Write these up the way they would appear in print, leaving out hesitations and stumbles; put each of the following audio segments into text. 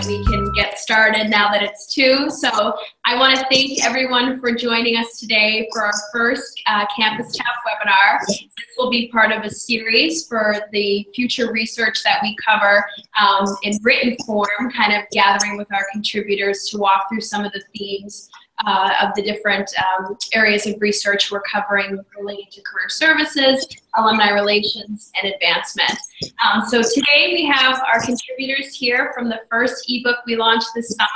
that we can get started now that it's 2. So I want to thank everyone for joining us today for our first CampusTap webinar. This will be part of a series for the future research that we cover in written form, kind of gathering with our contributors to walk through some of the themes of the different areas of research we're covering related to career services, alumni relations, and advancement. So today we have our contributors here from the first ebook we launched this summer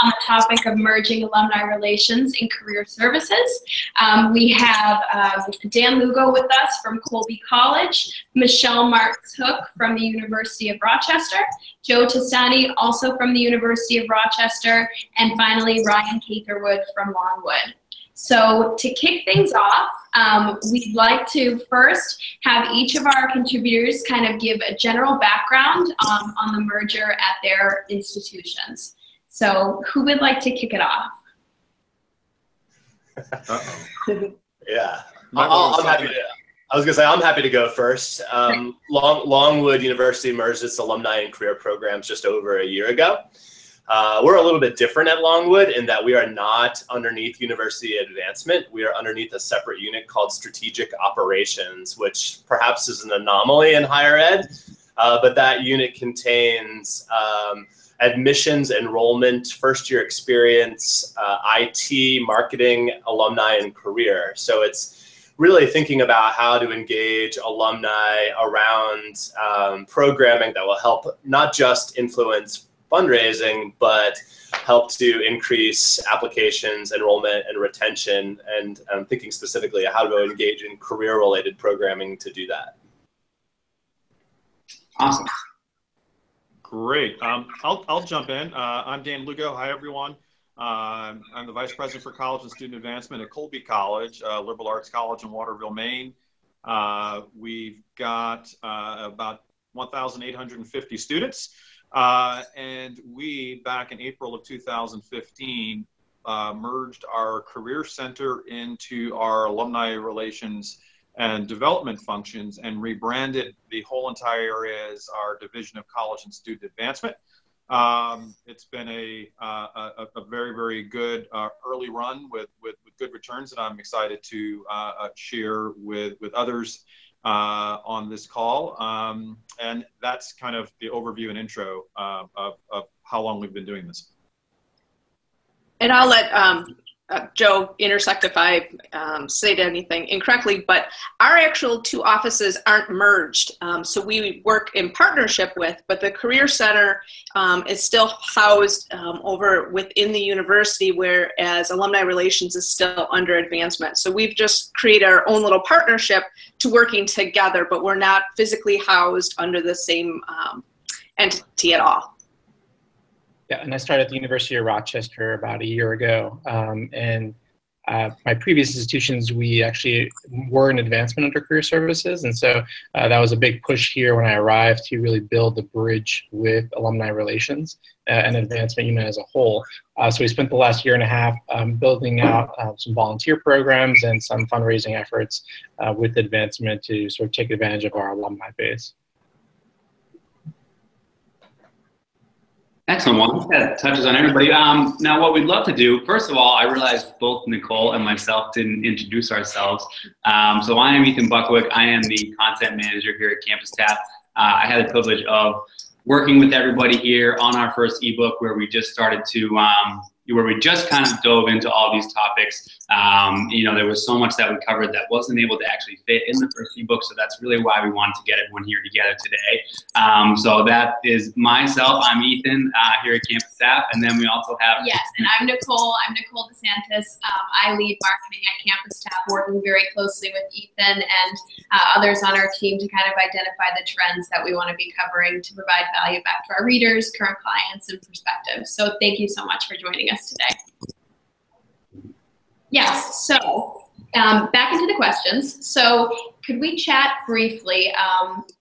on the topic of merging alumni relations and career services. We have Dan Lugo with us from Colby College, Michelle Marks-Hook from the University of Rochester, Joe Tastani also from the University of Rochester, and finally Ryan Catherwood from Longwood. So to kick things off, we'd like to first have each of our contributors kind of give a general background on the merger at their institutions. So who would like to kick it off? Yeah, I'm happy to. I was going to say, I'm happy to go first. Longwood University merged its alumni and career programs just over a year ago. We're a little bit different at Longwood in that we are not underneath University Advancement. We are underneath a separate unit called Strategic Operations, which perhaps is an anomaly in higher ed, but that unit contains admissions, enrollment, first-year experience, IT, marketing, alumni, and career. So it's really thinking about how to engage alumni around programming that will help not just influence fundraising, but help to increase applications, enrollment, and retention, and thinking specifically how to engage in career-related programming to do that. Awesome. Great. I'll jump in. I'm Dan Lugo. Hi, everyone. I'm the Vice President for College and Student Advancement at Colby College, liberal arts college in Waterville, Maine. We've got about 1,850 students. And we, back in April of 2015, merged our career center into our alumni relations and development functions and rebranded the whole entire area as our Division of College and Student Advancement. It's been a very, very good early run with good returns that I'm excited to share with others on this call. And that's kind of the overview and intro of how long we've been doing this. And I'll let Joe intersect if I say anything incorrectly, but our actual 2 offices aren't merged. So we work in partnership with, but the Career Center is still housed over within the university, whereas Alumni Relations is still under advancement. So we've just created our own little partnership to working together, but we're not physically housed under the same entity at all. Yeah, and I started at the University of Rochester about a year ago. My previous institutions, we actually were in advancement under career services. And so that was a big push here when I arrived to really build the bridge with alumni relations and advancement unit as a whole. So we spent the last year and a half building out some volunteer programs and some fundraising efforts with advancement to sort of take advantage of our alumni base. Excellent. Well, that touches on everybody. Now, what we'd love to do, first of all, I realized both Nicole and myself didn't introduce ourselves. So I am Ethan Buckwick. I am the content manager here at CampusTap. I had the privilege of working with everybody here on our first ebook where we just started to, where we just kind of dove into all these topics. You know, there was so much that we covered that wasn't able to actually fit in the first ebook, so that's really why we wanted to get everyone here together today. So that is myself. I'm Ethan here at CampusTap, and then we also have... Yes, and I'm Nicole. I'm Nicole DeSantis. I lead marketing at CampusTap, working very closely with Ethan and others on our team to kind of identify the trends that we want to be covering to provide value back to our readers, current clients, and perspectives. So thank you so much for joining us today. Yes, so back into the questions. So could we chat briefly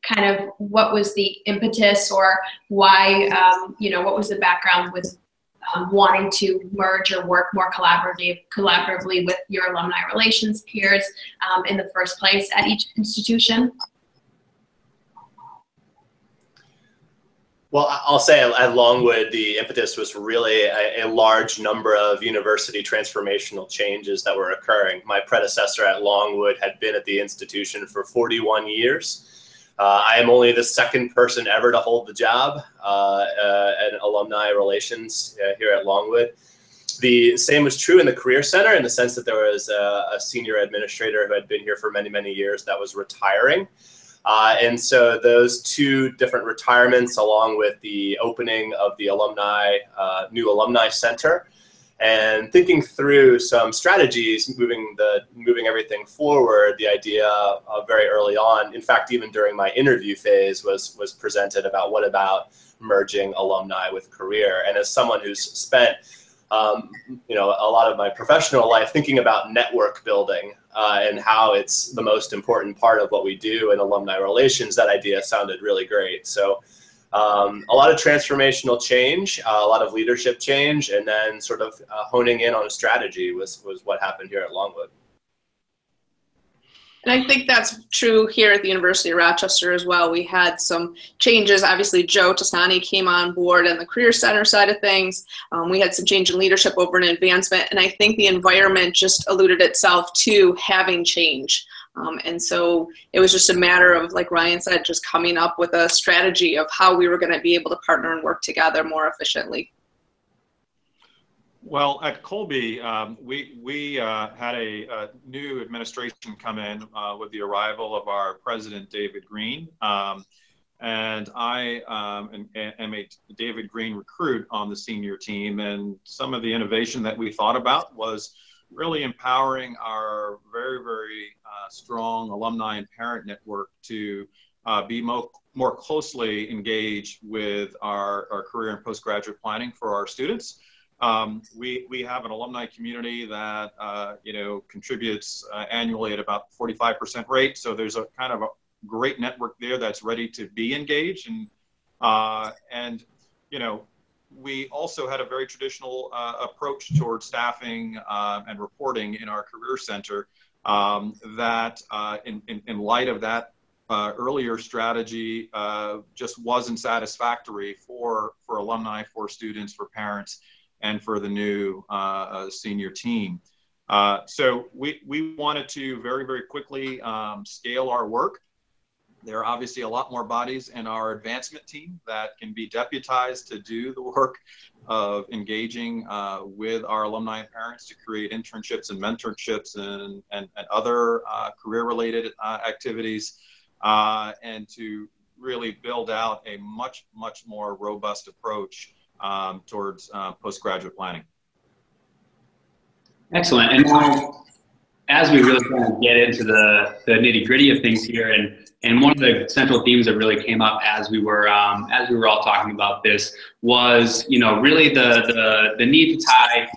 kind of what was the impetus or why, you know, what was the background with wanting to merge or work more collaboratively with your alumni relations peers in the first place at each institution? Well, I'll say at Longwood, the impetus was really a large number of university transformational changes that were occurring. My predecessor at Longwood had been at the institution for 41 years. I am only the second person ever to hold the job at alumni relations here at Longwood. The same was true in the Career Center in the sense that there was a senior administrator who had been here for many, many years that was retiring. And so those two different retirements, along with the opening of the new alumni center, and thinking through some strategies, moving everything forward, the idea very early on, in fact, even during my interview phase, was presented about what about merging alumni with career. And as someone who's spent a lot of my professional life thinking about network building and how it's the most important part of what we do in alumni relations, that idea sounded really great. So a lot of transformational change, a lot of leadership change, and then sort of honing in on a strategy was what happened here at Longwood. And I think that's true here at the University of Rochester as well. We had some changes. Obviously, Joe Tasani came on board on the Career Center side of things. We had some change in leadership over in advancement. And I think the environment just alluded itself to having change. And so it was just a matter of, like Ryan said, just coming up with a strategy of how we were going to be able to partner and work together more efficiently. Well, at Colby, we had a new administration come in with the arrival of our president, David Green. And I am a David Green recruit on the senior team. And some of the innovation that we thought about was really empowering our very, very strong alumni and parent network to be more closely engaged with our career and postgraduate planning for our students. We have an alumni community that contributes annually at about 45% rate. So there's a kind of a great network there that's ready to be engaged. And we also had a very traditional approach towards staffing and reporting in our career center that in light of that earlier strategy just wasn't satisfactory for alumni, for students, for parents, and for the new senior team. So we wanted to very, very quickly scale our work. There are obviously a lot more bodies in our advancement team that can be deputized to do the work of engaging with our alumni and parents to create internships and mentorships and other career-related activities, and to really build out a much, much more robust approach towards postgraduate planning. Excellent. And now, as we really kind of get into the nitty-gritty of things here, and one of the central themes that really came up as we were all talking about this was, really the need to tie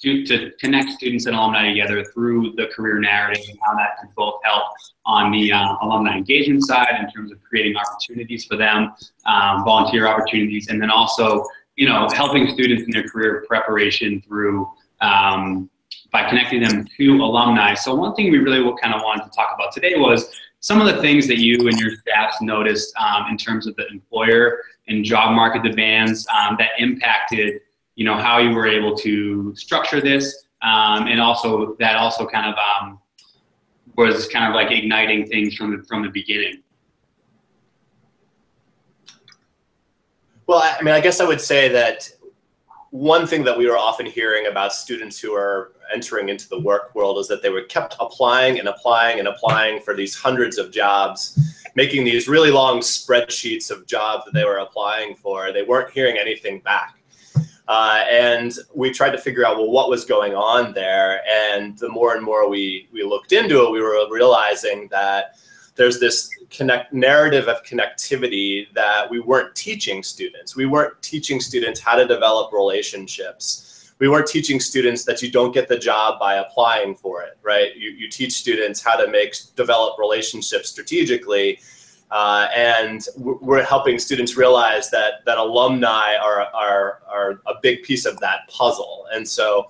to connect students and alumni together through the career narrative, and how that could both help on the alumni engagement side in terms of creating opportunities for them, volunteer opportunities, and then also, helping students in their career preparation through by connecting them to alumni. So one thing we really kind of wanted to talk about today was some of the things that you and your staffs noticed in terms of the employer and job market demands that impacted how you were able to structure this, and also that also kind of was kind of like igniting things from the beginning. Well, I guess I would say that one thing that we were often hearing about students who are entering into the work world is that they were kept applying and applying and applying for these hundreds of jobs, making these really long spreadsheets of jobs that they were applying for. They weren't hearing anything back. And we tried to figure out, well, what was going on there. And the more and more we looked into it, we were realizing that there's this narrative of connectivity that we weren't teaching students. We weren't teaching students how to develop relationships. We weren't teaching students that you don't get the job by applying for it, right? You teach students how to develop relationships strategically. And we're helping students realize that alumni are a big piece of that puzzle. And so,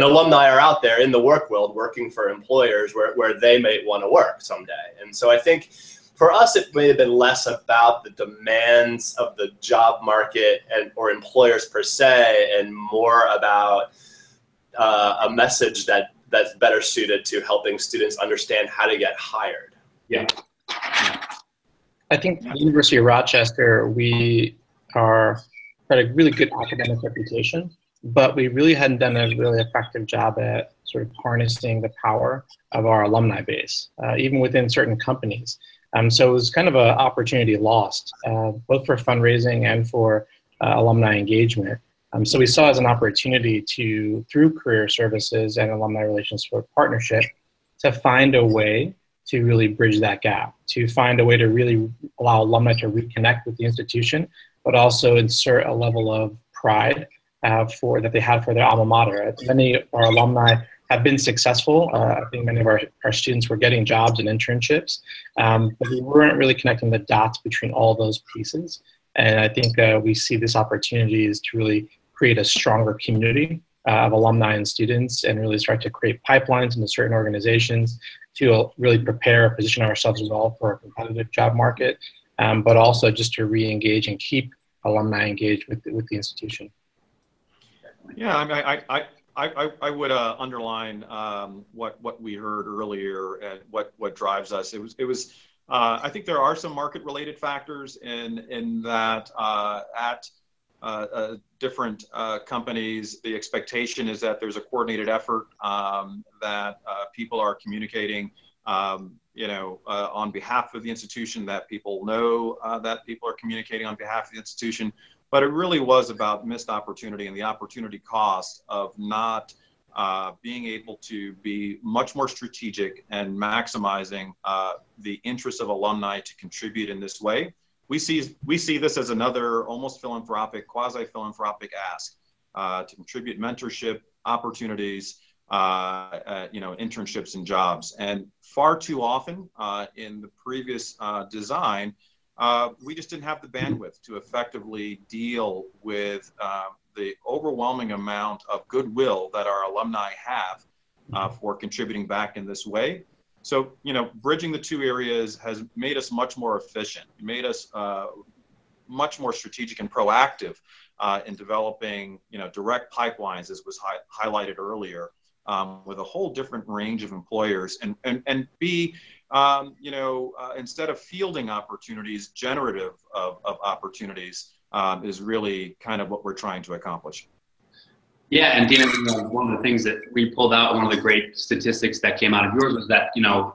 alumni are out there in the work world working for employers where they may want to work someday. And so I think for us, it may have been less about the demands of the job market or employers per se, and more about a message that's better suited to helping students understand how to get hired. Yeah. I think at the University of Rochester, we got a really good academic reputation, but we really hadn't done a really effective job at sort of harnessing the power of our alumni base, even within certain companies. So it was kind of an opportunity lost, both for fundraising and for alumni engagement. So we saw as an opportunity through career services and alumni relations partnership, to find a way to really bridge that gap, to find a way to really allow alumni to reconnect with the institution, but also insert a level of pride that they have for their alma mater. Many of our alumni have been successful. I think many of our students were getting jobs and internships, but we weren't really connecting the dots between all those pieces. And I think we see this opportunity is to really create a stronger community of alumni and students, and really start to create pipelines into certain organizations to really prepare, position ourselves well for a competitive job market, but also just to re-engage and keep alumni engaged with the institution. Yeah, I mean, I would underline what we heard earlier and what drives us. It was I think there are some market-related factors in that at different companies, the expectation is that there's a coordinated effort, that people are communicating, on behalf of the institution, that people know that people are communicating on behalf of the institution. But it really was about missed opportunity and the opportunity cost of not being able to be much more strategic and maximizing the interest of alumni to contribute in this way. We see this as another almost philanthropic, quasi-philanthropic ask to contribute mentorship, opportunities, internships and jobs. And far too often in the previous design, we just didn't have the bandwidth to effectively deal with the overwhelming amount of goodwill that our alumni have for contributing back in this way. So, bridging the two areas has made us much more efficient, made us much more strategic and proactive in developing, direct pipelines, as was highlighted earlier, with a whole different range of employers, and be, instead of fielding opportunities, generative of opportunities is really kind of what we're trying to accomplish. Yeah, and Dan, one of the things that we pulled out, one of the great statistics that came out of yours was that,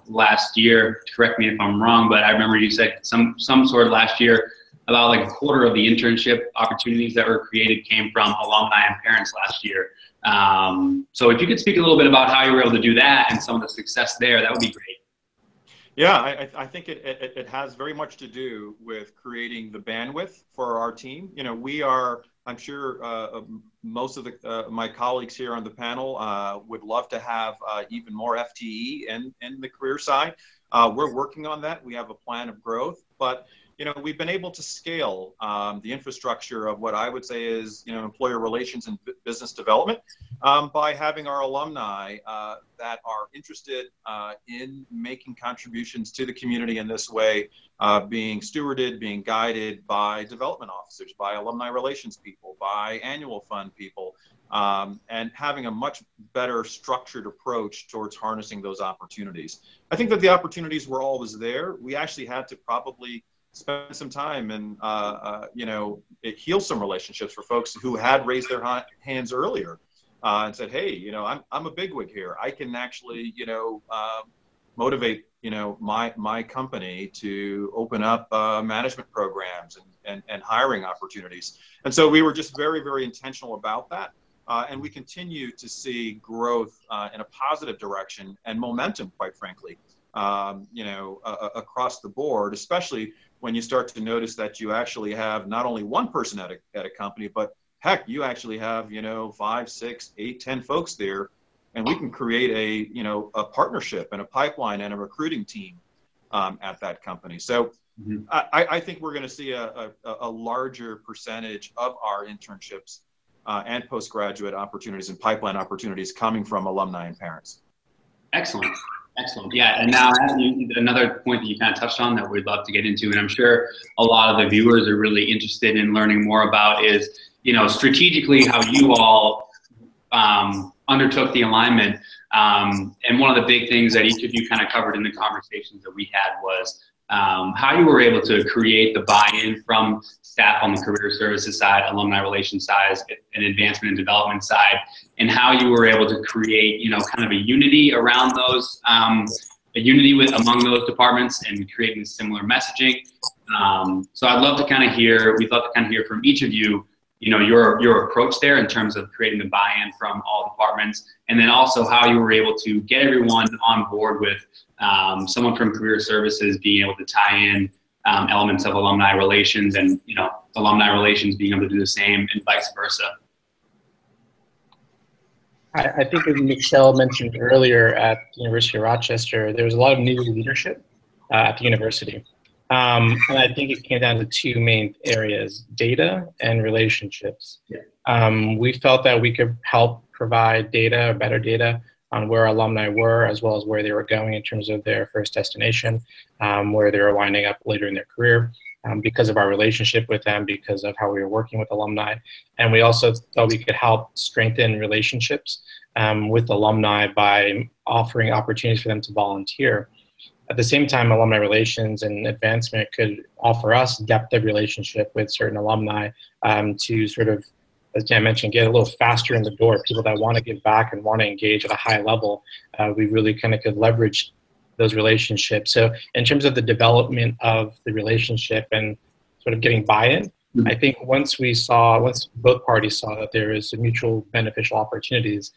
last year, correct me if I'm wrong, but I remember you said some sort of last year, about like a quarter of the internship opportunities that were created came from alumni and parents last year. So if you could speak a little bit about how you were able to do that and some of the success there, that would be great. Yeah, I think it has very much to do with creating the bandwidth for our team. We are, I'm sure most of my colleagues here on the panel would love to have even more FTE in the career side. We're working on that. We have a plan of growth, but we've been able to scale the infrastructure of what I would say is, employer relations and business development by having our alumni that are interested in making contributions to the community in this way, being stewarded, being guided by development officers, by alumni relations people, by annual fund people, and having a much better structured approach towards harnessing those opportunities. I think that the opportunities were always there. We actually had to probably spend some time and, heal some relationships for folks who had raised their hands earlier and said, hey, I'm a bigwig here. I can actually, motivate, my company to open up management programs and hiring opportunities. And so we were just very, very intentional about that. And we continue to see growth in a positive direction and momentum, quite frankly, across the board, especially when you start to notice that you actually have not only one person at a company, but heck, you actually have, 5, 6, 8, 10 folks there, and we can create a partnership and a pipeline and a recruiting team at that company. So I think we're going to see a larger percentage of our internships and postgraduate opportunities and pipeline opportunities coming from alumni and parents. Excellent. Excellent. Yeah, and now another point that you kind of touched on that we'd love to get into, and I'm sure a lot of the viewers are really interested in learning more about is, strategically how you all undertook the alignment. And one of the big things that each of you kind of covered in the conversations that we had was how you were able to create the buy-in from staff on the career services side, alumni relations side, and advancement and development side, and how you were able to create, kind of a unity around those, among those departments and creating similar messaging. So we'd love to kind of hear from each of you, your approach there in terms of creating the buy-in from all departments, and then also how you were able to get everyone on board with someone from career services being able to tie in elements of alumni relations, and alumni relations being able to do the same, and vice versa. I think as Michelle mentioned earlier, at the University of Rochester, there was a lot of new leadership at the university. And I think it came down to two main areas: data and relationships. Yeah. We felt that we could help provide data, better data, on where alumni were, as well as where they were going in terms of their first destination, where they were winding up later in their career, because of our relationship with them, because of how we were working with alumni. And we also thought we could help strengthen relationships with alumni by offering opportunities for them to volunteer. At the same time, alumni relations and advancement could offer us depth of relationship with certain alumni to sort of, as Dan mentioned, get a little faster in the door. People that want to give back and want to engage at a high level, we really kind of could leverage those relationships. So in terms of the development of the relationship and sort of getting buy-in, I think once both parties saw that there is mutual beneficial opportunities,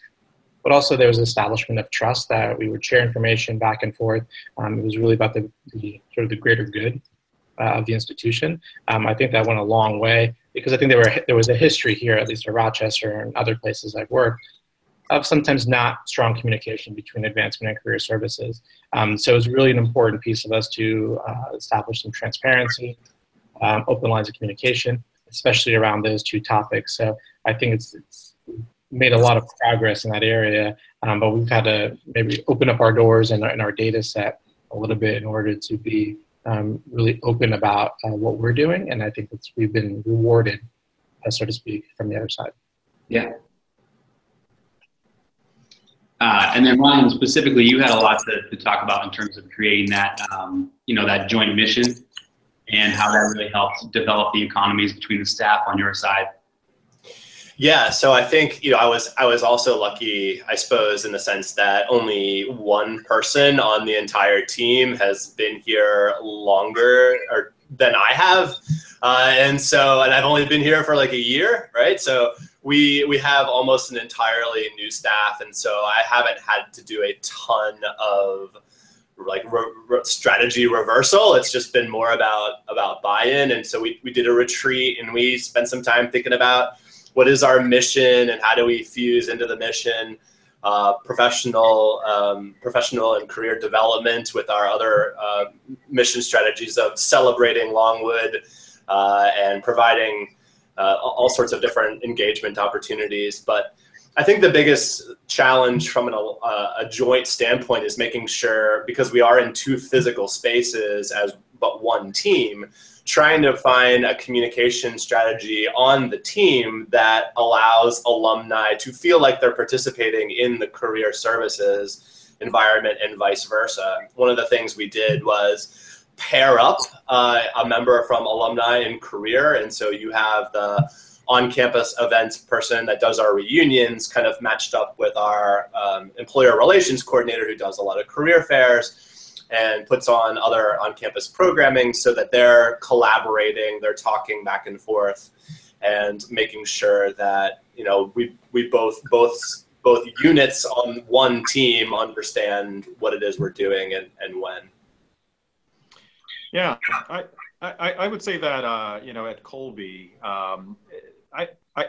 but also there was establishment of trust that we would share information back and forth. It was really about the sort of the greater good of the institution. I think that went a long way, because I think there was a history here, at least at Rochester and other places I've worked, of sometimes not strong communication between advancement and career services. So it was really an important piece of us to establish some transparency, open lines of communication, especially around those two topics. So I think it's made a lot of progress in that area, but we've had to maybe open up our doors and our data set a little bit in order to be really open about what we're doing. And I think we've been rewarded, so to speak, from the other side. Yeah. And then Ryan, specifically, you had a lot to talk about in terms of creating that, that joint mission and how that really helped develop the economies between the staff on your side. Yeah, so I think, I was also lucky, I suppose, in the sense that only one person on the entire team has been here longer than I have. And I've only been here for like a year, right? So we have almost an entirely new staff. And so I haven't had to do a ton of like strategy reversal. It's just been more about buy-in. And so we did a retreat and we spent some time thinking about what is our mission and how do we fuse into the mission, professional and career development with our other mission strategies of celebrating Longwood and providing all sorts of different engagement opportunities. But I think the biggest challenge from a joint standpoint is making sure, because we are in two physical spaces as but one team, trying to find a communication strategy on the team that allows alumni to feel like they're participating in the career services environment and vice versa. One of the things we did was pair up a member from alumni and career. And so you have the on-campus events person that does our reunions kind of matched up with our employer relations coordinator who does a lot of career fairs and puts on other on-campus programming so that they're collaborating, they're talking back and forth and making sure that, we both units on one team understand what it is we're doing and when. Yeah, I would say that, at Colby,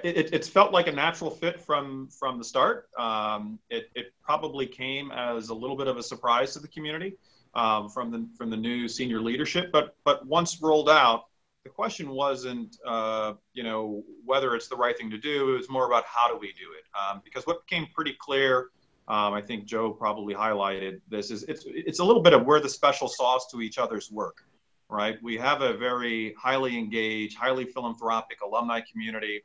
it's felt like a natural fit from the start. It probably came as a little bit of a surprise to the community. From the new senior leadership, but once rolled out, the question wasn't whether it's the right thing to do. It was more about how do we do it, because what became pretty clear I think Joe probably highlighted this, is it's a little bit of we're the special sauce to each other's work, right? We have a very highly engaged, highly philanthropic alumni community,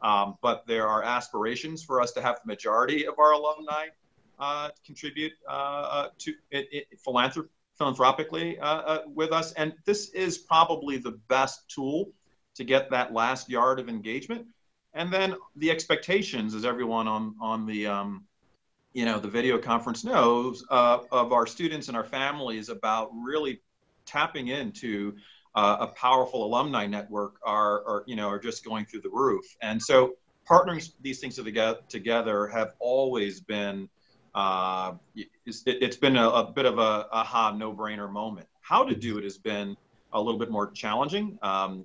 but there are aspirations for us to have the majority of our alumni contribute to philanthropically with us. And this is probably the best tool to get that last yard of engagement. And then the expectations, as everyone on the the video conference knows, of our students and our families about really tapping into a powerful alumni network are just going through the roof. And so partnering these things together have always been, it's been a bit of a aha, no-brainer moment. How to do it has been a little bit more challenging.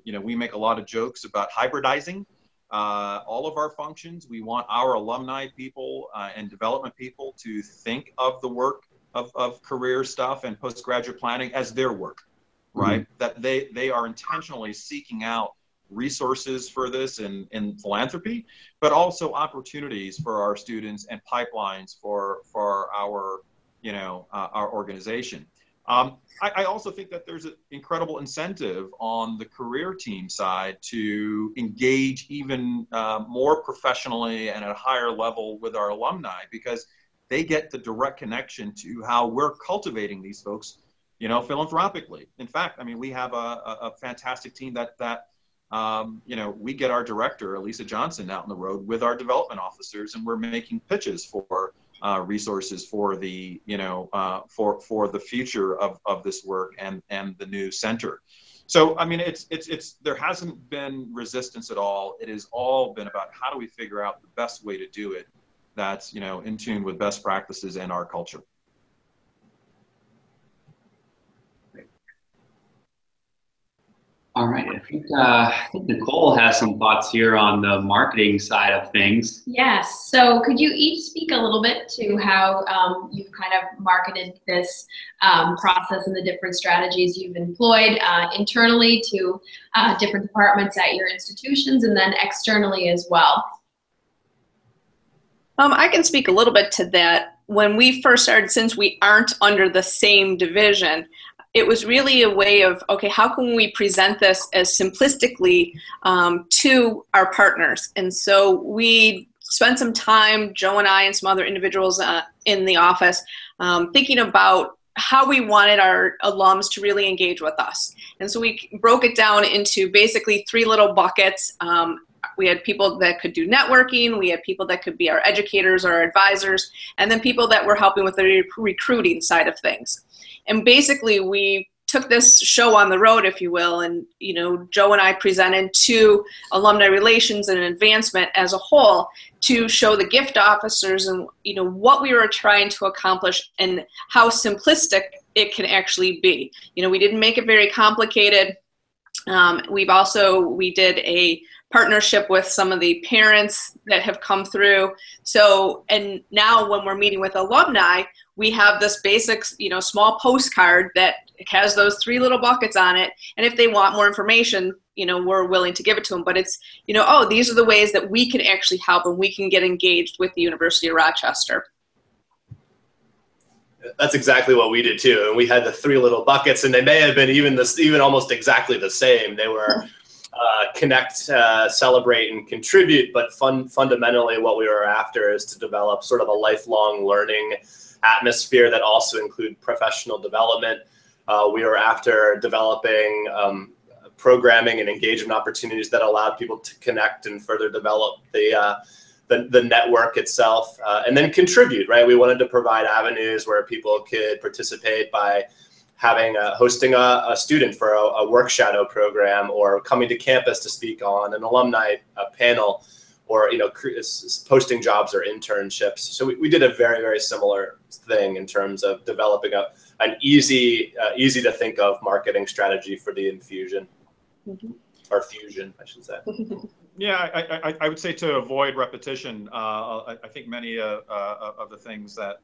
We make a lot of jokes about hybridizing all of our functions. We want our alumni people and development people to think of the work of career stuff and postgraduate planning as their work, right? Mm-hmm. That they are intentionally seeking out resources for this in philanthropy, but also opportunities for our students and pipelines for our organization. I also think that there's an incredible incentive on the career team side to engage even more professionally and at a higher level with our alumni, because they get the direct connection to how we're cultivating these folks, philanthropically. In fact, I mean, we have a fantastic team that we get our director, Elisa Johnson, out on the road with our development officers, and we're making pitches for resources for the for the future of this work and the new center. So I mean, it's there hasn't been resistance at all. It has all been about how do we figure out the best way to do it that's in tune with best practices and our culture. All right, I think Nicole has some thoughts here on the marketing side of things. Yes, so could you each speak a little bit to how you've kind of marketed this process and the different strategies you've employed internally to different departments at your institutions and then externally as well? I can speak a little bit to that. When we first started, since we aren't under the same division, it was really a way of, okay, how can we present this as simplistically to our partners? And so we spent some time, Joe and I and some other individuals in the office, thinking about how we wanted our alums to really engage with us. And so we broke it down into basically 3 little buckets. We had people that could do networking, we had people that could be our educators or our advisors, and then people that were helping with the recruiting side of things. And basically, we took this show on the road, if you will, and Joe and I presented to alumni relations and advancement as a whole to show the gift officers and what we were trying to accomplish and how simplistic it can actually be. We didn't make it very complicated. We did a partnership with some of the parents that have come through. So, and now when we're meeting with alumni, we have this basic, small postcard that has those 3 little buckets on it. And if they want more information, we're willing to give it to them. But it's, oh, these are the ways that we can actually help and we can get engaged with the University of Rochester. That's exactly what we did too. And we had the 3 little buckets, and they may have been even almost exactly the same. They were connect, celebrate, and contribute, but fundamentally what we were after is to develop sort of a lifelong learning atmosphere that also include professional development. We were after developing programming and engagement opportunities that allowed people to connect and further develop the network itself, and then contribute, right? We wanted to provide avenues where people could participate by hosting a student for a work shadow program, or coming to campus to speak on an alumni panel, or posting jobs or internships. So we did a very, very similar thing in terms of developing an easy to think of marketing strategy for the infusion, or fusion, I should say. Yeah, I would say, to avoid repetition, I think many of the things that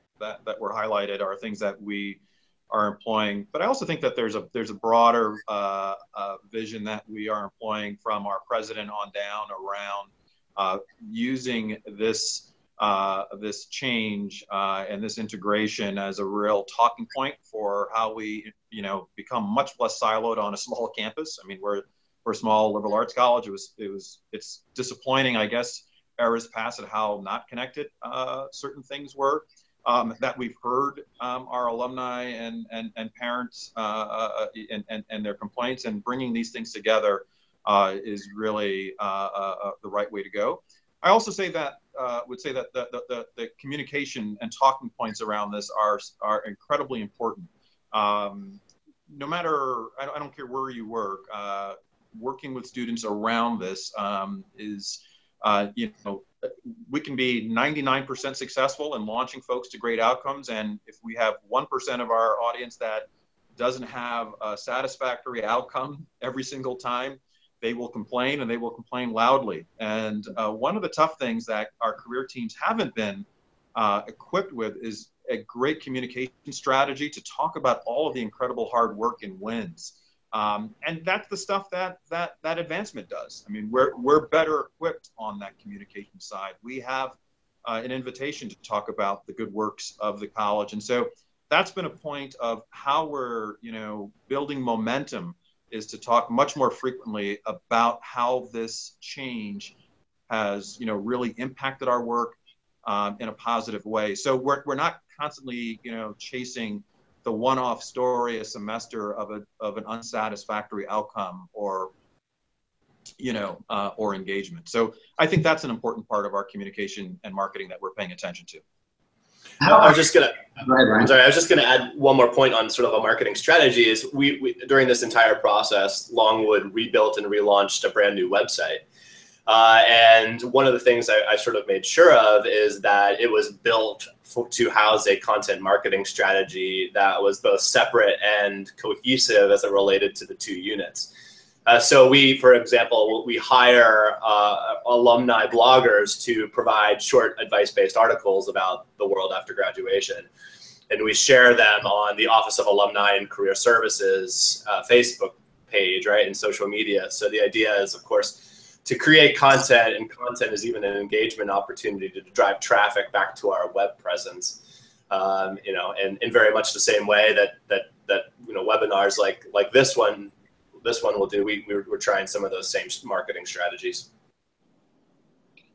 were highlighted are things that we are employing, but I also think that there's a broader vision that we are employing from our president on down around using this this change and this integration as a real talking point for how we, become much less siloed on a small campus. I mean, we're a small liberal arts college. It's disappointing, I guess, eras past at how not connected certain things were. That we've heard our alumni and parents and their complaints, and bringing these things together is really the right way to go. I also would say that the communication and talking points around this are incredibly important. No matter, I don't care where you work, working with students around this is, we can be 99% successful in launching folks to great outcomes. And if we have 1% of our audience that doesn't have a satisfactory outcome every single time, they will complain, and they will complain loudly. And one of the tough things that our career teams haven't been equipped with is a great communication strategy to talk about all of the incredible hard work and wins. And that's the stuff that advancement does. I mean, we're better equipped on that communication side. We have an invitation to talk about the good works of the college. And so that's been a point of how we're, building momentum, is to talk much more frequently about how this change has, really impacted our work in a positive way. So we're not constantly, chasing the one-off story a semester of an unsatisfactory outcome or engagement. So I think that's an important part of our communication and marketing that we're paying attention to. I was just gonna add one more point on sort of a marketing strategy. Is we during this entire process, Longwood rebuilt and relaunched a brand new website. And one of the things I sort of made sure of is that it was built to house a content marketing strategy that was both separate and cohesive as it related to the two units. So we, for example, we hire alumni bloggers to provide short advice-based articles about the world after graduation. And we share them on the Office of Alumni and Career Services Facebook page, right, and social media. So the idea is, of course, to create content, and content is even an engagement opportunity to drive traffic back to our web presence. And in very much the same way that webinars like this one will do. We're trying some of those same marketing strategies.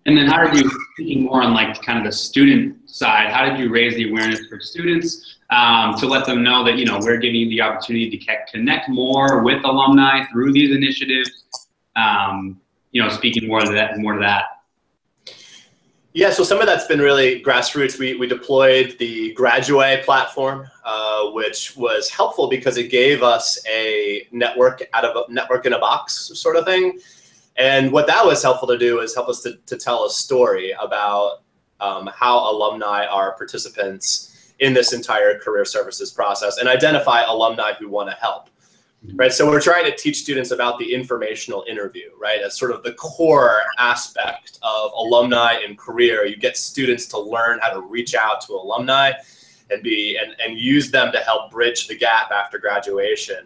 And then how did you, speaking more on like kind of the student side, how did you raise the awareness for students to let them know that, we're giving you the opportunity to connect more with alumni through these initiatives? Speaking more to that. Yeah, so some of that's been really grassroots. We deployed the Graduate platform, which was helpful because it gave us a network in a box sort of thing. And what that was helpful to do is help us to tell a story about how alumni are participants in this entire career services process and identify alumni who want to help. Right, so we're trying to teach students about the informational interview, right, as sort of the core aspect of alumni and career. You get students to learn how to reach out to alumni and use them to help bridge the gap after graduation.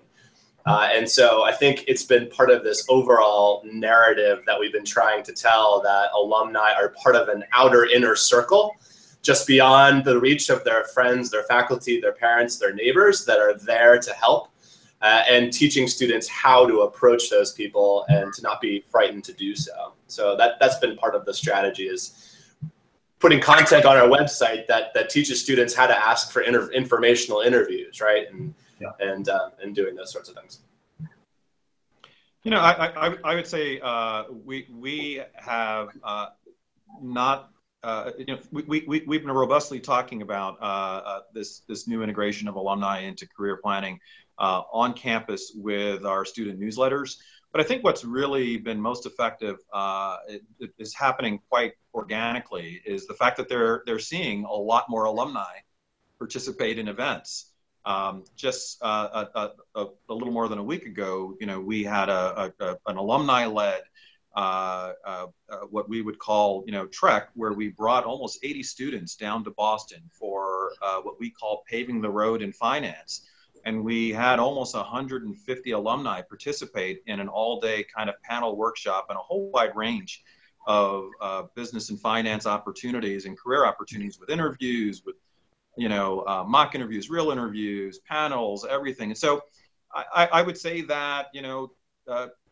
And so I think it's been part of this overall narrative that we've been trying to tell, that alumni are part of an outer inner circle, just beyond the reach of their friends, their faculty, their parents, their neighbors that are there to help. And teaching students how to approach those people and to not be frightened to do so. So that's been part of the strategy, is putting content on our website that teaches students how to ask for informational interviews, right? And doing those sorts of things. I would say we have not. We've been robustly talking about this new integration of alumni into career planning on campus with our student newsletters. But I think what's really been most effective is happening quite organically, is the fact that they're seeing a lot more alumni participate in events. Just a little more than a week ago, we had an alumni-led what we would call, trek, where we brought almost 80 students down to Boston for what we call paving the road in finance. And we had almost 150 alumni participate in an all-day kind of panel workshop and a whole wide range business and finance opportunities and career opportunities with interviews, with mock interviews, real interviews, panels, everything. And so I would say that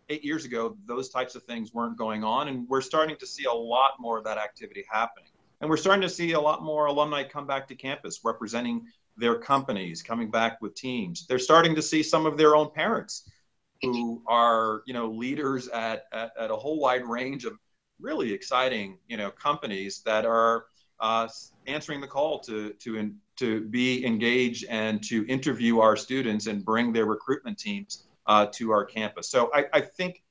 8 years ago, those types of things weren't going on, and we're starting to see a lot more of that activity happening. And we're starting to see a lot more alumni come back to campus representing their companies, coming back with teams. They're starting to see some of their own parents who are, leaders at a whole wide range of really exciting, companies that are answering the call to be engaged and to interview our students and bring their recruitment teams to our campus. So I think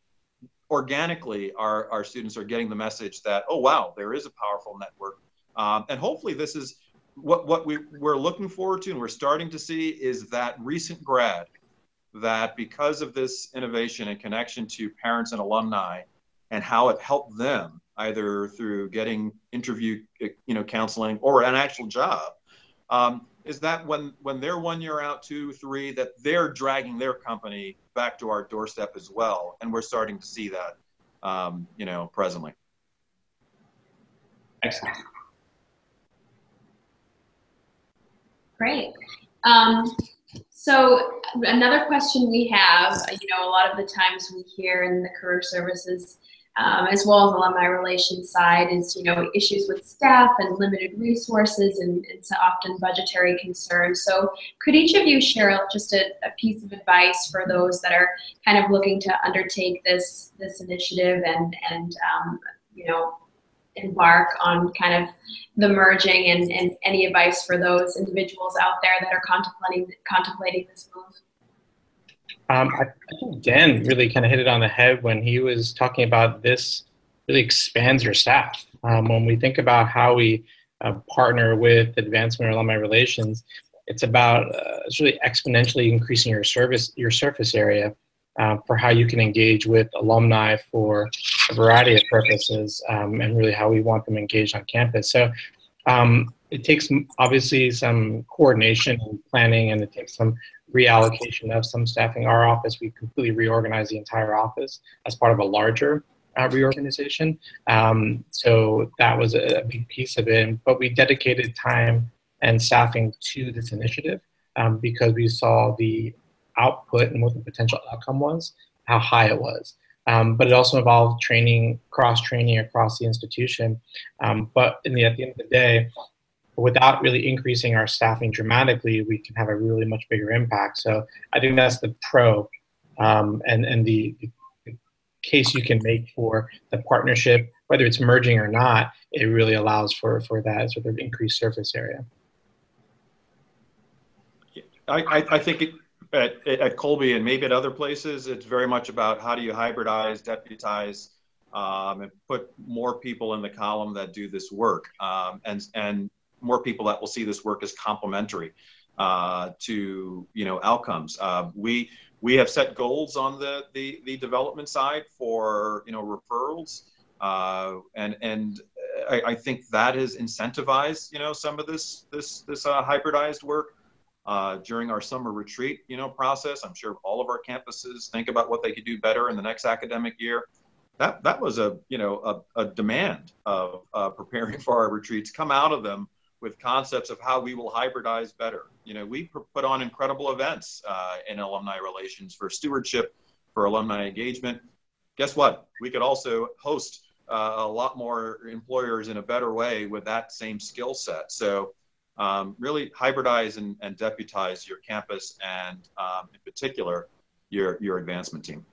organically our students are getting the message that, oh, wow, there is a powerful network. And hopefully this is what we're looking forward to and we're starting to see is that recent grad that because of this innovation and connection to parents and alumni and how it helped them either through getting interview, counseling or an actual job, is that when they're 1 year out, 2, 3, that they're dragging their company back to our doorstep as well. And we're starting to see that, presently. Excellent. Great. So another question we have, a lot of the times we hear in the career services, as well as alumni relations side is, issues with staff and limited resources and it's often budgetary concerns. So could each of you share just a piece of advice for those that are kind of looking to undertake this initiative and embark on kind of the merging and any advice for those individuals out there that are contemplating this move? I think Dan really kind of hit it on the head when he was talking about this really expands your staff. When we think about how we partner with advancement or alumni relations, it's about it's really exponentially increasing your surface area for how you can engage with alumni for a variety of purposes and really how we want them engaged on campus. So it takes obviously some coordination and planning, and it takes some reallocation of some staffing. Our office, we completely reorganized the entire office as part of a larger reorganization. So that was a big piece of it. But we dedicated time and staffing to this initiative because we saw the output and what the potential outcome was, how high it was. But it also involved training, cross-training across the institution. But at the end of the day, without really increasing our staffing dramatically, we can have a really much bigger impact. So I think that's the pro and the case you can make for the partnership, whether it's merging or not, it really allows for that sort of increased surface area. I think at Colby and maybe at other places, it's very much about how do you hybridize, deputize, and put more people in the column that do this work, and more people that will see this work as complementary to outcomes. We have set goals on the development side for referrals, and I think that has incentivized some of this hybridized work. During our summer retreat, process, I'm sure all of our campuses think about what they could do better in the next academic year. That was a demand of preparing for our retreats. Come out of them with concepts of how we will hybridize better. We put on incredible events in alumni relations for stewardship, for alumni engagement. Guess what? We could also host a lot more employers in a better way with that same skill set. So really hybridize and deputize your campus and in particular your advancement team.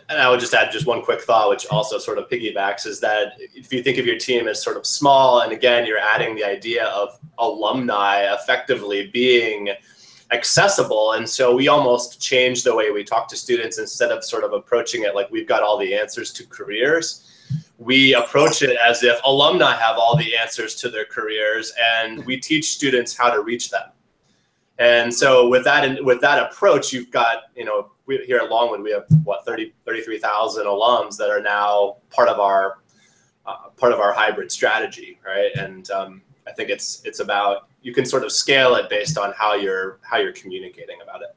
And I would just add just one quick thought, which also sort of piggybacks, is that if you think of your team as sort of small, and again, you're adding the idea of alumni effectively being accessible. And so we almost changed the way we talk to students. Instead of sort of approaching it like we've got all the answers to careers, we approach it as if alumni have all the answers to their careers, and we teach students how to reach them. And so with that approach, you've got, here at Longwood, we have 33,000 alums that are now part of our hybrid strategy, right? And I think it's about, you can sort of scale it based on how you're communicating about it.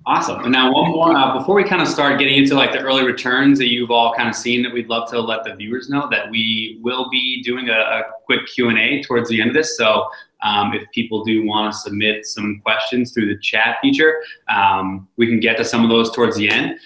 Awesome. And now one more, before we kind of start getting into like the early returns that you've all kind of seen, that we'd love to let the viewers know that we will be doing a quick Q&A towards the end of this. So if people do want to submit some questions through the chat feature, we can get to some of those towards the end.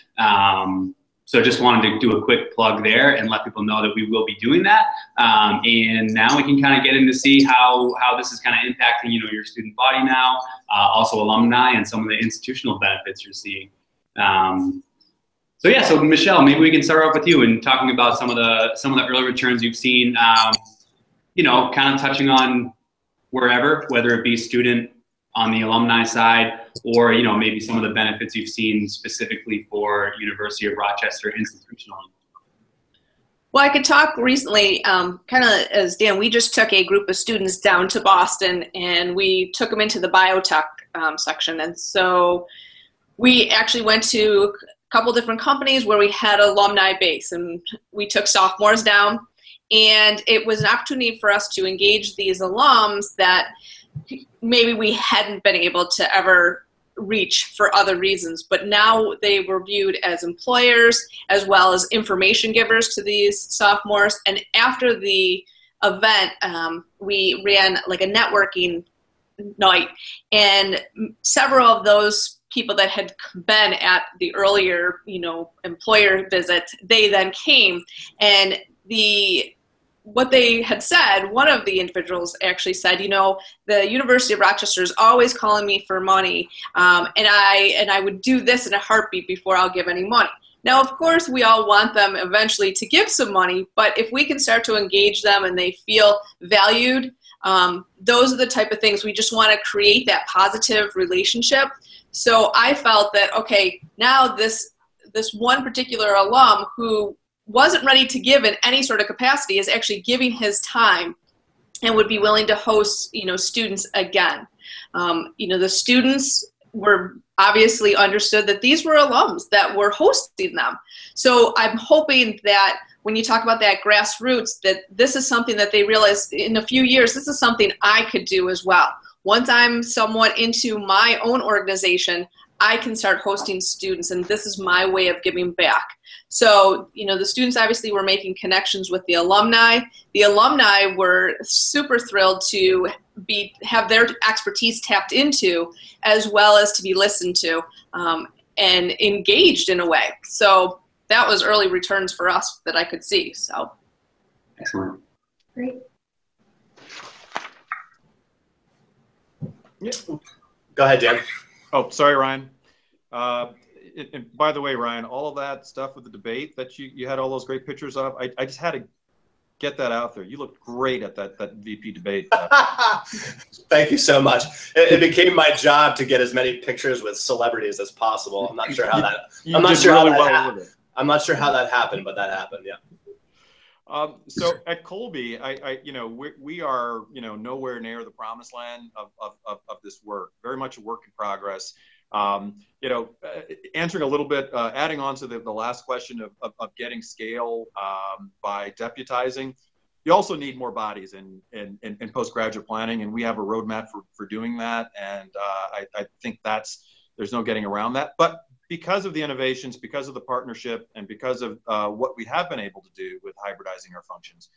So just wanted to do a quick plug there and let people know that we will be doing that. And now we can kind of get in to see how this is kind of impacting, you know, your student body now, also alumni and some of the institutional benefits you're seeing. So yeah, so Michelle, maybe we can start off with you and talking about some of the early returns you've seen, you know, kind of touching on wherever, whether it be student on the alumni side, or, you know, maybe some of the benefits you've seen specifically for University of Rochester institutionally. Well, I could talk recently, kind of as Dan, we just took a group of students down to Boston and we took them into the biotech section. And so we actually went to a couple different companies where we had alumni base, and we took sophomores down, and it was an opportunity for us to engage these alums that maybe we hadn't been able to ever reach for other reasons, but now they were viewed as employers as well as information givers to these sophomores. And after the event, we ran like a networking night, and several of those people that had been at the earlier, you know, employer visits, they then came, and what they had said, one of the individuals actually said, you know, the University of Rochester is always calling me for money, and I would do this in a heartbeat before I'll give any money. Now, of course, we all want them eventually to give some money, but if we can start to engage them and they feel valued, those are the type of things we just want to create, that positive relationship. So I felt that, okay, now this one particular alum who wasn't ready to give in any sort of capacity is actually giving his time and would be willing to host, you know, students again. You know, the students were obviously understood that these were alums that were hosting them. So I'm hoping that when you talk about that grassroots, that this is something that they realize in a few years, this is something I could do as well. Once I'm somewhat into my own organization, I can start hosting students, and this is my way of giving back. So, you know, the students obviously were making connections with the alumni. The alumni were super thrilled to have their expertise tapped into, as well as to be listened to and engaged in a way. So that was early returns for us that I could see. So Excellent. Great. Yeah. Go ahead, Dan. Oh, sorry, Ryan. And by the way, Ryan, all of that stuff with the debate that you had all those great pictures of, I just had to get that out there. You looked great at that VP debate. Thank you so much. It became my job to get as many pictures with celebrities as possible. I'm not sure how that. I'm not sure how that happened, but that happened. Yeah. So at Colby, you know, we are, you know, nowhere near the promised land of this work. Very much a work in progress. You know, answering a little bit, adding on to the last question of getting scale by deputizing, you also need more bodies in postgraduate planning, and we have a roadmap for doing that. And I think there's no getting around that. But because of the innovations, because of the partnership, and because of what we have been able to do with hybridizing our functions,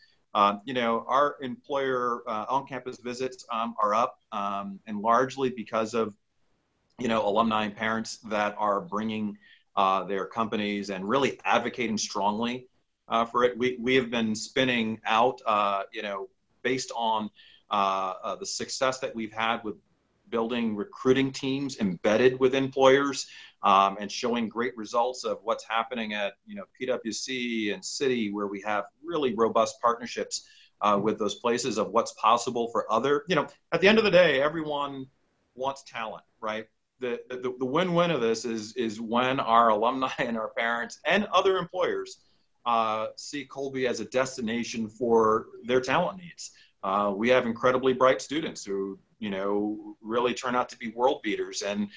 you know, our employer on-campus visits are up, and largely because of, you know, alumni and parents that are bringing their companies and really advocating strongly for it. We have been spinning out, you know, based on the success that we've had with building recruiting teams embedded with employers, and showing great results of what's happening at, you know, PwC and Citi, where we have really robust partnerships with those places of what's possible for other, you know, at the end of the day, everyone wants talent, right? The win-win of this is when our alumni and our parents and other employers see Colby as a destination for their talent needs. We have incredibly bright students who, you know, really turn out to be world beaters, and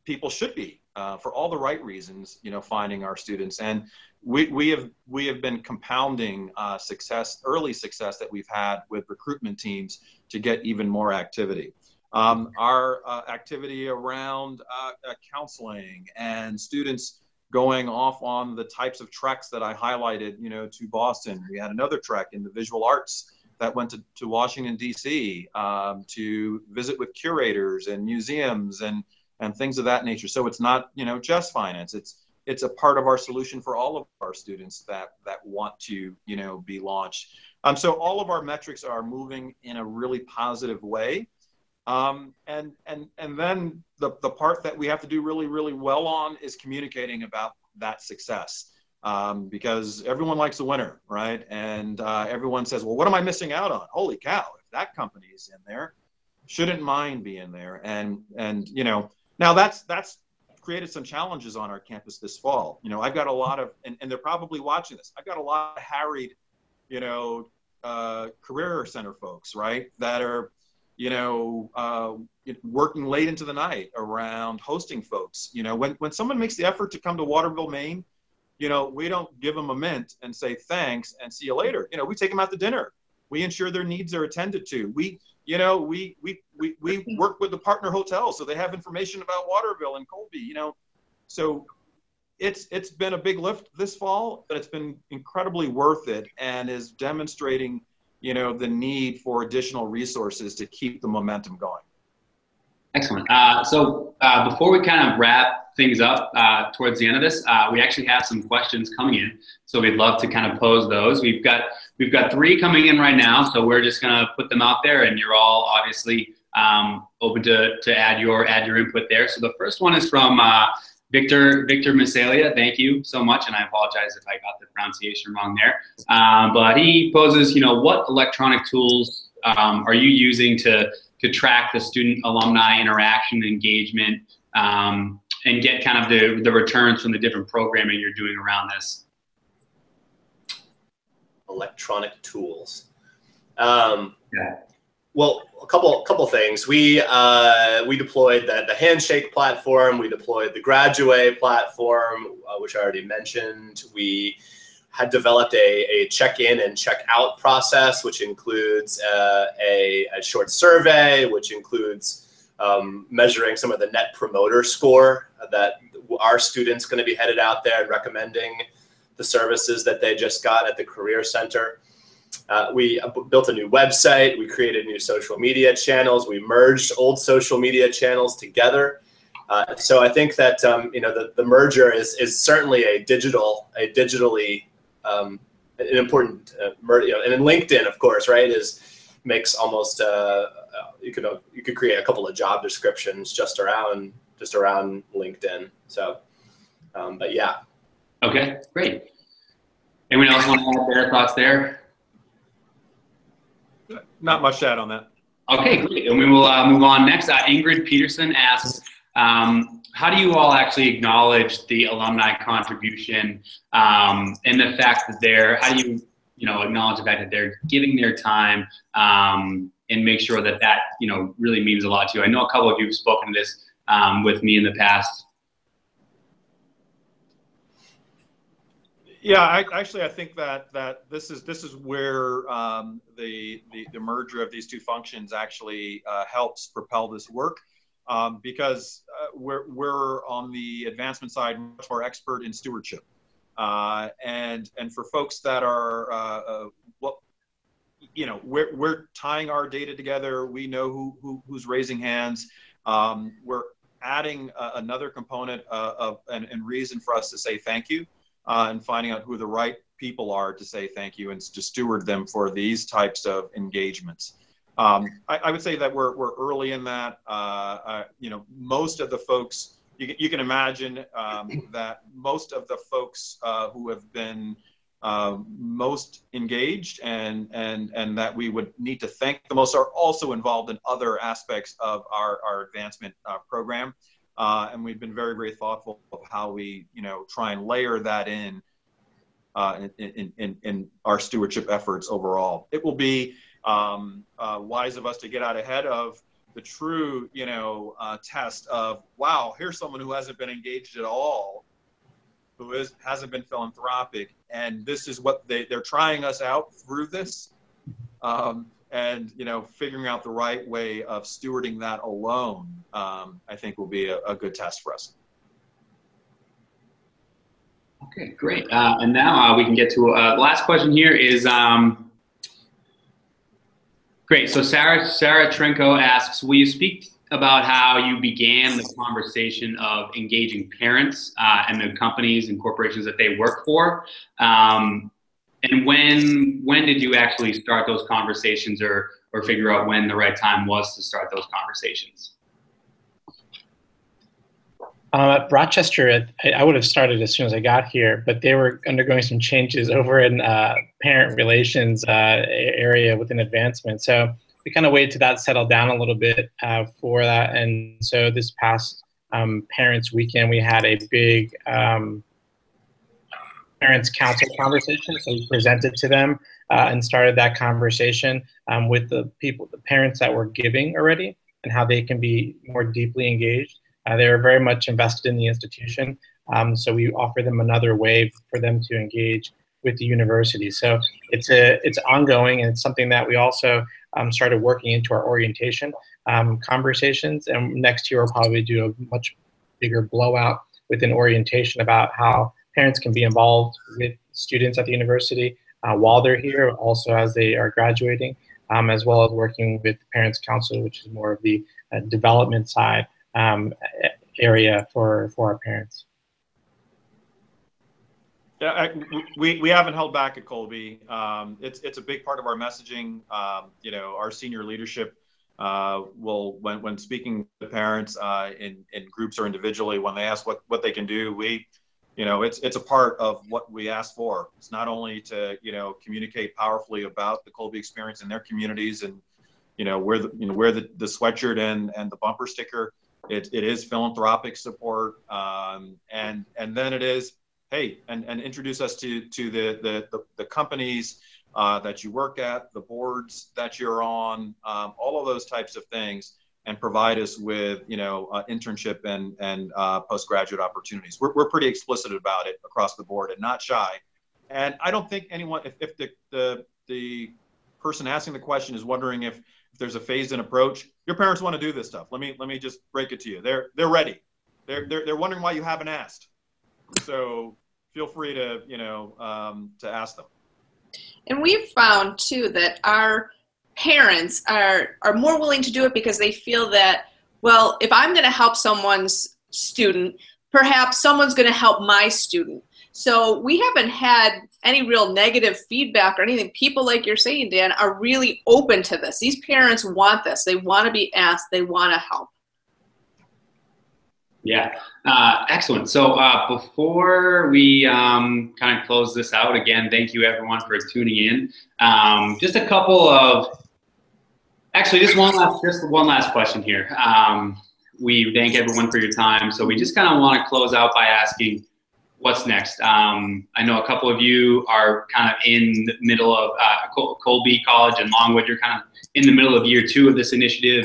people should be, for all the right reasons, you know, finding our students. And we have been compounding early success that we've had with recruitment teams to get even more activity. Our activity around counseling and students going off on the types of treks that I highlighted, to Boston. We had another trek in the visual arts that went to Washington, D.C. To visit with curators and museums and things of that nature. So it's not, just finance. It's a part of our solution for all of our students that want to, be launched. So all of our metrics are moving in a really positive way. And then the part that we have to do really, really well on is communicating about that success. Because everyone likes a winner, right? And everyone says, well, what am I missing out on? Holy cow, if that company is in there, shouldn't mine be in there? And now that's created some challenges on our campus this fall. I've got a lot of, and they're probably watching this, I've got a lot of harried, career center folks, right? That are, working late into the night around hosting folks. When someone makes the effort to come to Waterville, Maine, we don't give them a mint and say thanks and see you later. We take them out to dinner. We ensure their needs are attended to. We work with the partner hotels so they have information about Waterville and Colby. So it's been a big lift this fall, but it's been incredibly worth it and is demonstrating, the need for additional resources to keep the momentum going. Excellent. So before we kind of wrap things up towards the end of this, we actually have some questions coming in. So we'd love to kind of pose those. We've got 3 coming in right now. So we're just going to put them out there, and you're all obviously open to add your input there. So the first one is from Victor Masalia. Thank you so much, and I apologize if I got the pronunciation wrong there. But he poses, what electronic tools are you using to track the student-alumni interaction, engagement, and get kind of the returns from the different programming you're doing around this? Electronic tools. Yeah. Well, a couple things. We deployed the Handshake platform. We deployed the Graduate platform, which I already mentioned. We had developed a check-in and check-out process, which includes a short survey, which includes measuring some of the Net Promoter Score that our students going to be headed out there and recommending the services that they just got at the Career Center. We built a new website. We created new social media channels. We merged old social media channels together. So I think that the merger is certainly a digitally an important merger. And then LinkedIn, of course, right, makes almost you could create a couple of job descriptions just around LinkedIn. So, but yeah. Okay, great. Anyone else want to add their thoughts there? Not much to add on that. Okay, great. And we will move on next. Ingrid Peterson asks, how do you all actually acknowledge the alumni contribution and the fact that how do you acknowledge the fact that they're giving their time and make sure that really means a lot to you? I know a couple of you have spoken to this with me in the past. Yeah, I think that this is where the merger of these two functions actually helps propel this work, because we're on the advancement side much more expert in stewardship, and for folks that are we're tying our data together. We know who's raising hands. We're adding another component and reason for us to say thank you. And finding out who the right people are to say thank you and to steward them for these types of engagements. I would say that we're early in that. Most of the folks, you can imagine that most of the folks who have been most engaged and that we would need to thank the most are also involved in other aspects of our advancement program. And we've been very, very thoughtful of how we, try and layer that in our stewardship efforts overall. It will be wise of us to get out ahead of the true, test of, wow, here's someone who hasn't been engaged at all, who hasn't been philanthropic, and this is what they're trying us out through this. and figuring out the right way of stewarding that alone, I think will be a good test for us. Okay, great. And now we can get to the last question here is, great. So Sarah Trinko asks, will you speak about how you began the conversation of engaging parents and the companies and corporations that they work for? And when did you actually start those conversations or figure out when the right time was to start those conversations? At Rochester, I would have started as soon as I got here, but they were undergoing some changes over in parent relations area within advancement. So we kind of waited till that settled down a little bit for that. And so this past Parents Weekend, we had a big Parents Council conversation. So we presented to them and started that conversation with the parents that were giving already and how they can be more deeply engaged. They were very much invested in the institution, so we offer them another way for them to engage with the university. So it's ongoing, and it's something that we also started working into our orientation conversations. And next year we'll probably do a much bigger blowout within orientation about how parents can be involved with students at the university while they're here, also as they are graduating, as well as working with the Parents Council, which is more of the development side area for our parents. Yeah, we haven't held back at Colby. It's a big part of our messaging. Our senior leadership will, when speaking to parents in groups or individually, when they ask what they can do, it's a part of what we ask for. It's not only to communicate powerfully about the Colby experience in their communities and wear the sweatshirt and the bumper sticker. It is philanthropic support, and then it is, hey, and introduce us to the companies that you work at, the boards that you're on, all of those types of things, and provide us with internship and postgraduate opportunities. We're pretty explicit about it across the board and not shy. And I don't think anyone, if the person asking the question is wondering if there's a phased-in approach, your parents want to do this stuff. Let me just break it to you. They're ready. They're wondering why you haven't asked. So feel free to to ask them. And we've found too that our parents are more willing to do it because they feel that, well, if I'm going to help someone's student, perhaps someone's going to help my student. So we haven't had any real negative feedback or anything. People, like you're saying, Dan, are really open to this. These parents want this. They want to be asked. They want to help. Yeah, excellent. So before we kind of close this out, again, thank you everyone for tuning in. Just a couple of, actually, just one last question here. We thank everyone for your time. So we just kind of want to close out by asking, what's next? I know a couple of you are kind of in the middle of Colby College and Longwood. You're kind of in the middle of year 2 of this initiative,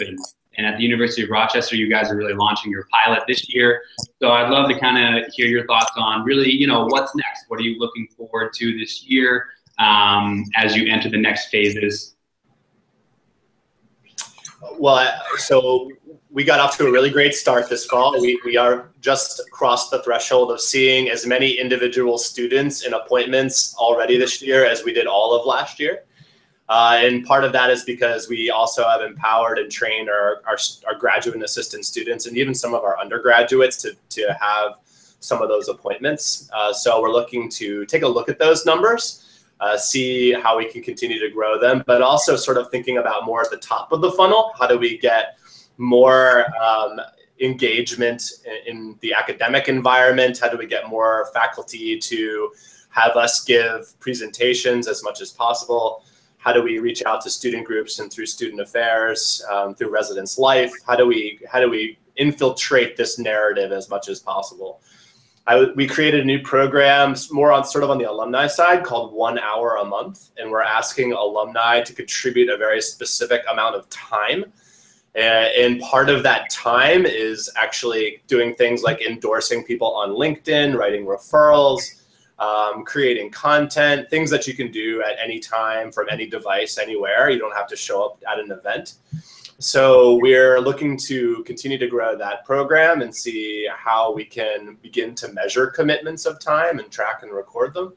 and at the University of Rochester, you guys are really launching your pilot this year. So I'd love to kind of hear your thoughts on really, what's next? What are you looking forward to this year as you enter the next phases? Well, so we got off to a really great start this fall. We are just across the threshold of seeing as many individual students in appointments already this year as we did all of last year. And part of that is because we also have empowered and trained our graduate and assistant students and even some of our undergraduates to have some of those appointments. So we're looking to take a look at those numbers, see how we can continue to grow them, but also sort of thinking about more at the top of the funnel. How do we get more engagement in the academic environment? How do we get more faculty to have us give presentations as much as possible? How do we reach out to student groups and through student affairs, through residence life? How do we infiltrate this narrative as much as possible? We created a new program more on sort of on the alumni side called 1 hour a month, and we're asking alumni to contribute a very specific amount of time. And part of that time is actually doing things like endorsing people on LinkedIn, writing referrals, creating content, things that you can do at any time from any device, anywhere. You don't have to show up at an event. So we're looking to continue to grow that program and see how we can begin to measure commitments of time and track and record them.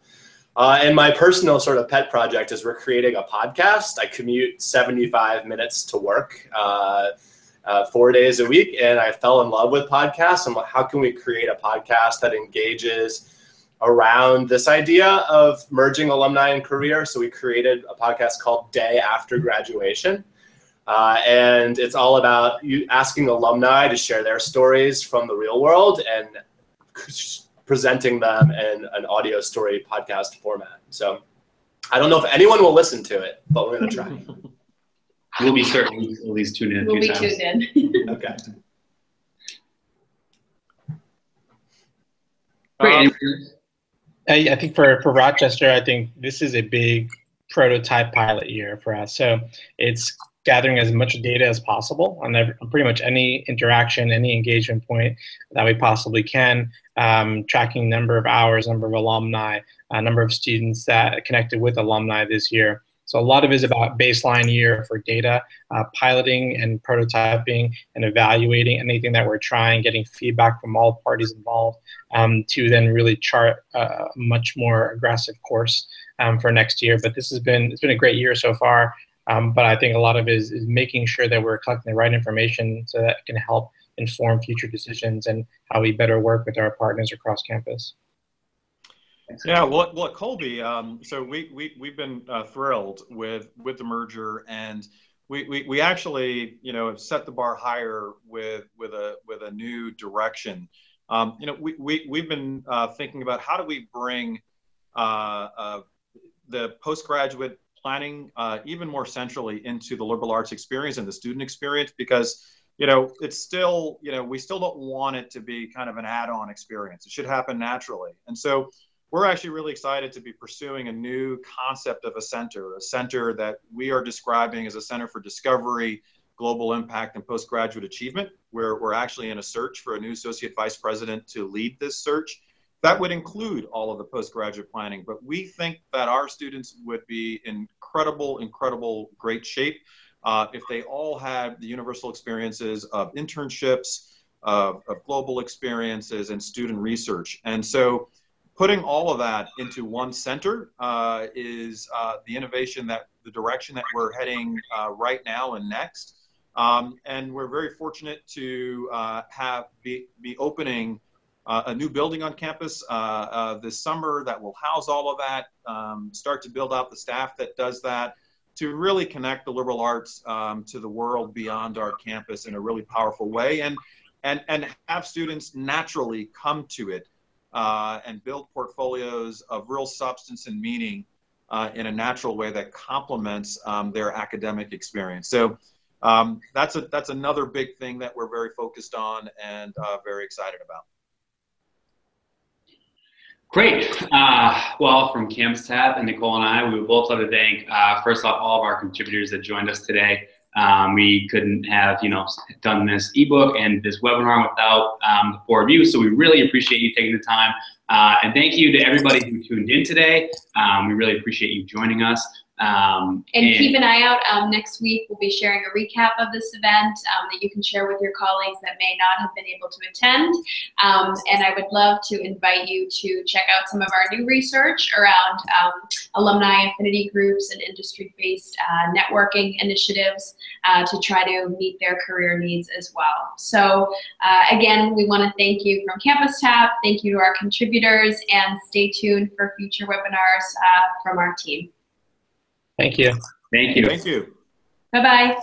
And my personal sort of pet project is we're creating a podcast. I commute 75 minutes to work 4 days a week, and I fell in love with podcasts. And how can we create a podcast that engages around this idea of merging alumni and career? So we created a podcast called Day After Graduation. And it's all about you asking alumni to share their stories from the real world and presenting them in an audio story podcast format. So I don't know if anyone will listen to it, but we're going to try. We'll be certainly at least tuned in. We'll be tuned in. Okay. Great. I think for Rochester, I think this is a big prototype pilot year for us. So it's gathering as much data as possible on pretty much any interaction, any engagement point that we possibly can, tracking number of hours, number of alumni, number of students that connected with alumni this year. So a lot of it is about baseline year for data, piloting and prototyping and evaluating anything that we're trying, getting feedback from all parties involved, to then really chart a much more aggressive course for next year. But it's been a great year so far. But I think a lot of it is making sure that we're collecting the right information so that it can help inform future decisions and how we better work with our partners across campus. Yeah, well, at Colby, so we've been thrilled with the merger, and we actually have set the bar higher with a new direction. We've been thinking about how do we bring the postgraduate planning even more centrally into the liberal arts experience and the student experience, because it's still we still don't want it to be kind of an add-on experience. It should happen naturally. And so we're actually really excited to be pursuing a new concept of a center that we are describing as a center for discovery, global impact, and postgraduate achievement, where we're actually in a search for a new associate vice president to lead this search. That would include all of the postgraduate planning, but we think that our students would be in incredible great shape if they all had the universal experiences of internships, of global experiences, and student research. And so putting all of that into one center is the innovation, the direction that we're heading right now and next. And we're very fortunate to be opening a new building on campus this summer that will house all of that, start to build out the staff that does that, to really connect the liberal arts to the world beyond our campus in a really powerful way, and have students naturally come to it and build portfolios of real substance and meaning in a natural way that complements their academic experience. So that's another big thing that we're very focused on and very excited about. Great. Well, from CampusTap and Nicole and I, we would both love to thank, first off, all of our contributors that joined us today. We couldn't have, done this ebook and this webinar without the four of you. So we really appreciate you taking the time. And thank you to everybody who tuned in today. We really appreciate you joining us. And keep an eye out. Next week, we'll be sharing a recap of this event that you can share with your colleagues that may not have been able to attend. And I would love to invite you to check out some of our new research around alumni affinity groups and industry-based networking initiatives to try to meet their career needs as well. So again, we want to thank you from CampusTap. Thank you to our contributors, and stay tuned for future webinars from our team. Thank you. Thank you. Thank you. Bye-bye.